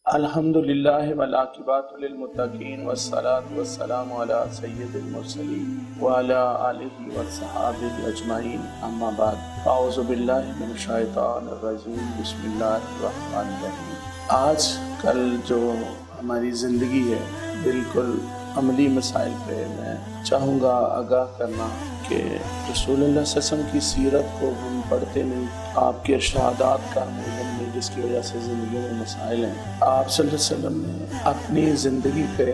الحمدللہ والعاقبۃ للمتقین والصلاۃ والسلام علی سید المرسلین وعلی آلہ وصحبہ اجمعین، اما بعد، اعوذ باللہ من الشیطان الرجیم، بسم اللہ الرحمن الرحیم۔ آج کل جو ہماری زندگی ہے، بالکل عملی مسائل پہ میں چاہوں گا آگاہ کرنا کہ رسول اللہ صلی اللہ علیہ وسلم کی سیرت کو ہم پڑھتے نہیں، آپ کے ارشادات کا عمل نہیں، جس کی وجہ سے زندگی میں مسائل ہیں۔ آپ صلی اللہ علیہ وسلم نے اپنی زندگی کے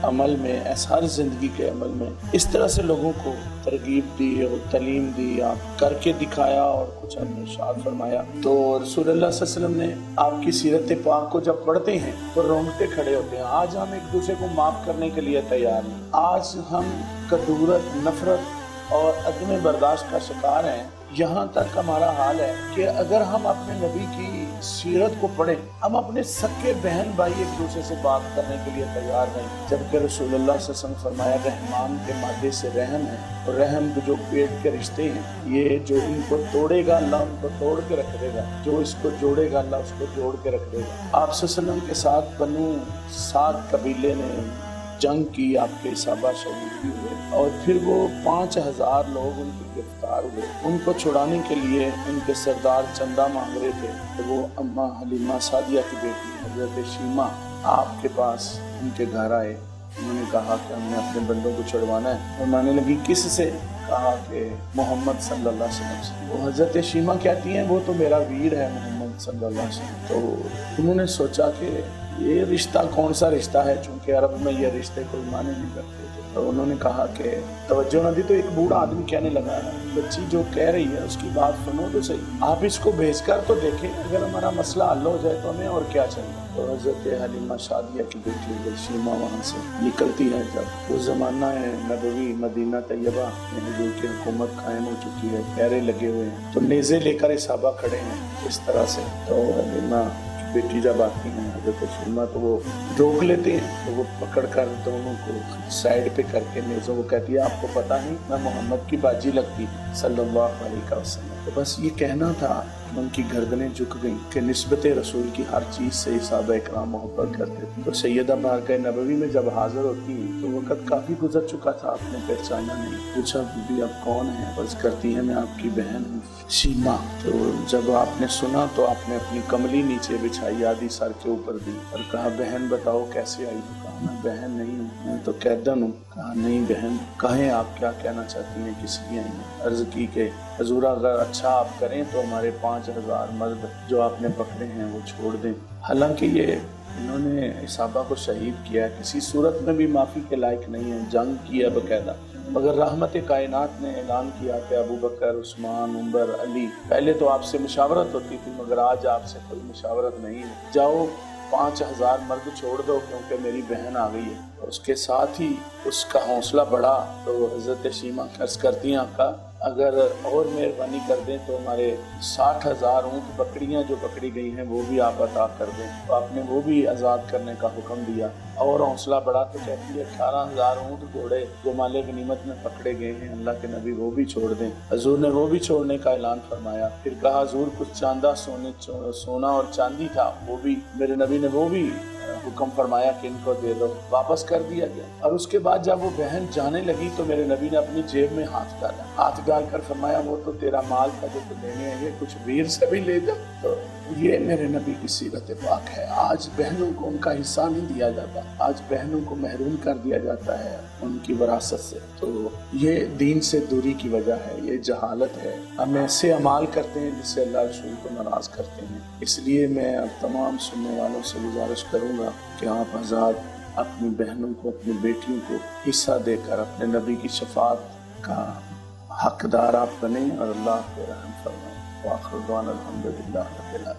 عمل میں، ہر زندگی کے عمل میں اس طرح سے لوگوں کو ترغیب دی اور تعلیم دی، آپ کر کے دکھایا اور کچھ اپنے ارشاد فرمایا۔ تو رسول اللہ صلی اللہ علیہ وسلم نے آپ کی سیرت پاک کو جب پڑھتے ہیں تو رونگٹے کھڑے ہوتے ہیں۔ آج ہم ایک دوسرے کو معاف کرنے کے لیے تیار ہیں۔ آج ہم کدورت، نفرت اور عدم برداشت کا شکار ہیں۔ یہاں تک ہمارا حال ہے کہ اگر ہم اپنے نبی کی سیرت کو پڑھیں، ہم اپنے سکے بہن بھائی ایک دوسرے سے بات کرنے کے لیے تیار نہیں، جبکہ رسول اللہ صلی اللہ علیہ وسلم فرمایا رحمان کے مادے سے رحم ہے، اور رحم جو پیٹ کے رشتے ہیں، یہ جو ان کو توڑے گا اللہ ان کو توڑ کے رکھ دے گا، جو اس کو جوڑے گا اللہ اس کو جوڑ کے رکھ دے گا۔ آپ صلی اللہ علیہ وسلم کے ساتھ بنو سعد قبیلے نے جنگ کی، آپ کے صحابہ شہید بھی ہوئے، اور پھر وہ 5000 لوگ ان کی گرفتار ہوئے۔ ان کو چھڑانے کے لیے ان کے سردار چندہ مانگ رہے تھے، تو وہ اماں حلیمہ سعدیہ کی بیٹی حضرت شیمہ آپ کے پاس ان کے گھر آئے۔ انہوں نے کہا کہ ہم نے اپنے بندوں کو چھڑوانا ہے۔ فرمانے لگی کس سے؟ کہا کہ محمد صلی اللہ علیہ وسلم سے۔ وہ حضرت شیمہ کہتی ہیں وہ تو میرا ویر ہے محمد صلی اللہ علیہ وسلم۔ تو انہوں نے سوچا کہ یہ رشتہ کون سا رشتہ ہے، چونکہ عرب میں یہ رشتے کوئی معنی نہیں کرتے تھے۔ تو انہوں نے کہا کہ توجہ نہ دی، تو ایک بوڑھا آدمی کہنے لگا بچی جو کہہ رہی ہے اس کی بات سنو تو صحیح، آپ اس کو بھیج کر تو دیکھیں، اگر ہمارا مسئلہ حل ہو جائے تو ہمیں اور کیا چاہیے۔ تو حضرت حلیمہ سعدیہ کی بیٹی حضرت شیمہ وہاں سے نکلتی ہے۔ جب وہ زمانہ ہے نبوی، مدینہ طیبہ میں حضور کی حکومت قائم ہو چکی ہے، پہرے لگے ہوئے ہیں، تو نیزے لے کر صحابہ کھڑے ہیں اس طرح سے۔ تو حلیمہ بیٹی جب آتی ہیں حضرت شیمہ تو وہ روک لیتے ہیں، تو وہ پکڑ کر دونوں کو سائڈ پہ کر کے نیزوں کو کہتی ہے آپ کو پتہ نہیں میں محمد کی باجی لگتی صلی اللہ علیہ وسلم۔ تو بس یہ کہنا تھا کہ ان کی گردنیں جھک گئیں کہ نسبت رسول کی ہر چیز سے صحابہ اکرام محبت کرتے تھے۔ تو سیدہ بارگاہ نبوی میں جب حاضر ہوتی ہیں تو وقت کافی گزر چکا تھا، آپ نے پہچانا نہیں۔ پوچھا بی آپ کون ہیں؟ عرض کرتی ہیں میں آپ کی بہن ہوں شیمہ۔ تو جب آپ نے سنا تو آپ نے اپنی کملی نیچے بچھائی، آدھی سر کے اوپر دی، اور کہا بہن بتاؤ کیسے آئی ہو؟ کہا میں بہن نہیں ہوں، میں تو قیدن ہوں۔ کہا نہیں بہن، کہیں آپ کیا کہنا چاہتی ہیں، کس لیے آئی ہیں؟ عرض کی کہ حضور اگر اچھا آپ کریں تو ہمارے 5000 مرد جو آپ نے پکڑے ہیں وہ چھوڑ دیں۔ حالانکہ یہ انہوں نے صحابہ کو شہید کیا ہے، کسی صورت میں بھی معافی کے لائق نہیں ہے، جنگ کی ہے باقاعدہ، مگر رحمت کائنات نے اعلان کیا کہ ابو بکر، عثمان، عمر، علی، پہلے تو آپ سے مشاورت ہوتی تھی مگر آج آپ سے کوئی مشاورت نہیں ہے، جاؤ 5000 مرد چھوڑ دو کیونکہ میری بہن آ گئی ہے۔ اور اس کے ساتھ ہی اس کا حوصلہ بڑھا تو حضرت شیمہ عرض کرتی ہیں آقا اگر اور مہربانی کر دیں تو ہمارے 60,000 اونٹ بکریاں جو پکڑی گئی ہیں وہ بھی آپ عطا کر دیں۔ تو آپ نے وہ بھی آزاد کرنے کا حکم دیا، اور حوصلہ بڑھا تو کہتی ہے 18,000 اونٹ گھوڑے جو مال غنیمت میں پکڑے گئے ہیں اللہ کے نبی وہ بھی چھوڑ دیں۔ حضور نے وہ بھی چھوڑنے کا اعلان فرمایا۔ پھر کہا حضور کچھ چاندہ سونا اور چاندی تھا، وہ بھی میرے نبی نے وہ بھی حکم فرمایا کہ ان کو دے دو، واپس کر دیا گیا۔ اور اس کے بعد جب وہ بہن جانے لگی تو میرے نبی نے اپنی جیب میں ہاتھ ڈالا، ہاتھ ڈال کر فرمایا وہ تو تیرا مال تھا جو تو دینے ہیں، کچھ ویر سے بھی لے جا۔ تو یہ میرے نبی کی سیرت پاک ہے۔ آج بہنوں کو ان کا حصہ نہیں دیا جاتا، آج بہنوں کو محروم کر دیا جاتا ہے ان کی وراثت سے۔ تو یہ دین سے دوری کی وجہ ہے، یہ جہالت ہے، ہم ایسے اعمال کرتے ہیں جس سے اللہ رسول کو ناراض کرتے ہیں۔ اس لیے میں اب تمام سننے والوں سے گزارش کروں گا کہ آپ آزاد اپنی بہنوں کو، اپنی بیٹیوں کو حصہ دے کر اپنے نبی کی شفاعت کا حقدار آپ بنیں اور اللہ کے رحم فرمائیں۔ وآخر دعوانا الحمدللہ رب العالمین۔